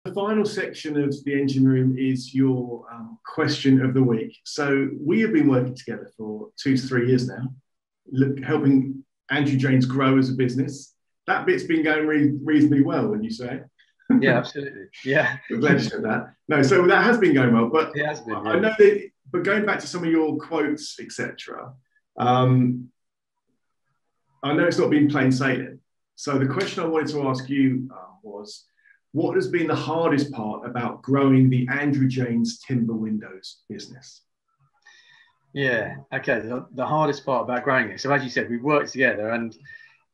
The final section of the engine room is your question of the week. So we have been working together for 2 to 3 years now, helping Andrew Jaynes grow as a business. That bit's been going reasonably well, wouldn't you say? Yeah, absolutely. Yeah. I'm glad you said that. No, so that has been going well, but It has been, yeah. I know that. But going back to some of your quotes, etc., I know it's not been plain sailing. So the question I wanted to ask you was, what has been the hardest part about growing the Andrew Jaynes timber windows business? Yeah. Okay. The hardest part about growing it. So as you said, we've worked together, and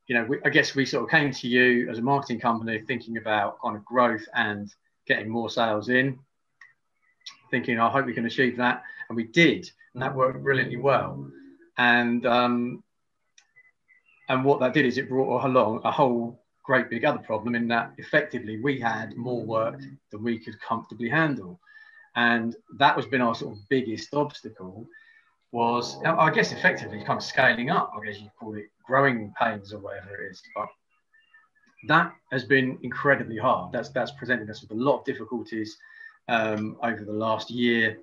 I guess we sort of came to you as a marketing company thinking about kind of growth and getting more sales in, thinking, I hope we can achieve that. And we did, and that worked brilliantly well. And what that did is it brought along a whole great big other problem, in that effectively we had more work than we could comfortably handle. And that has been our sort of biggest obstacle, was, I guess, effectively kind of scaling up, I guess you call it growing pains or whatever it is. But that has been incredibly hard. That's presented us with a lot of difficulties over the last year.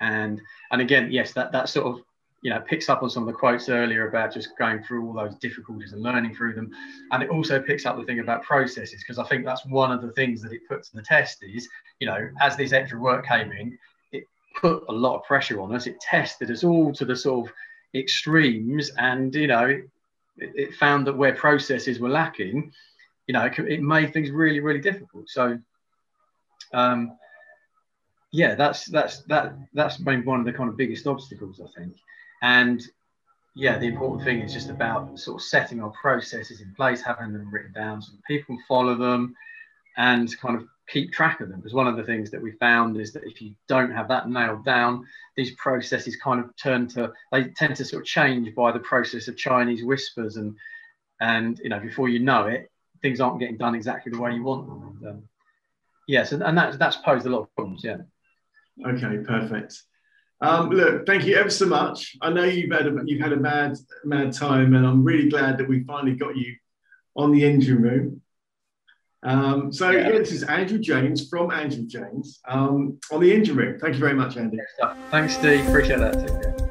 And again, yes, that sort of, picks up on some of the quotes earlier about just going through all those difficulties and learning through them. And it also picks up the thing about processes, because I think that's one of the things that it puts to the test is, as this extra work came in, it put a lot of pressure on us. It tested us all to the sort of extremes, and, it found that where processes were lacking, it made things really, really difficult. So, yeah, that's been one of the kind of biggest obstacles, I think. And yeah, the important thing is just about sort of setting our processes in place, having them written down so that people can follow them and kind of keep track of them. Because one of the things that we found is that if you don't have that nailed down, these processes kind of tend to sort of change by the process of Chinese whispers, and before you know it, things aren't getting done exactly the way you want them. And, yes, and that's posed a lot of problems. Yeah. Okay, perfect. Look, thank you ever so much. I know you've had a mad time, and I'm really glad that we finally got you on the engine room. Yeah, this is Andrew Jaynes from Andrew Jaynes on the engine room. Thank you very much, Andy. Thanks, Steve. Appreciate that.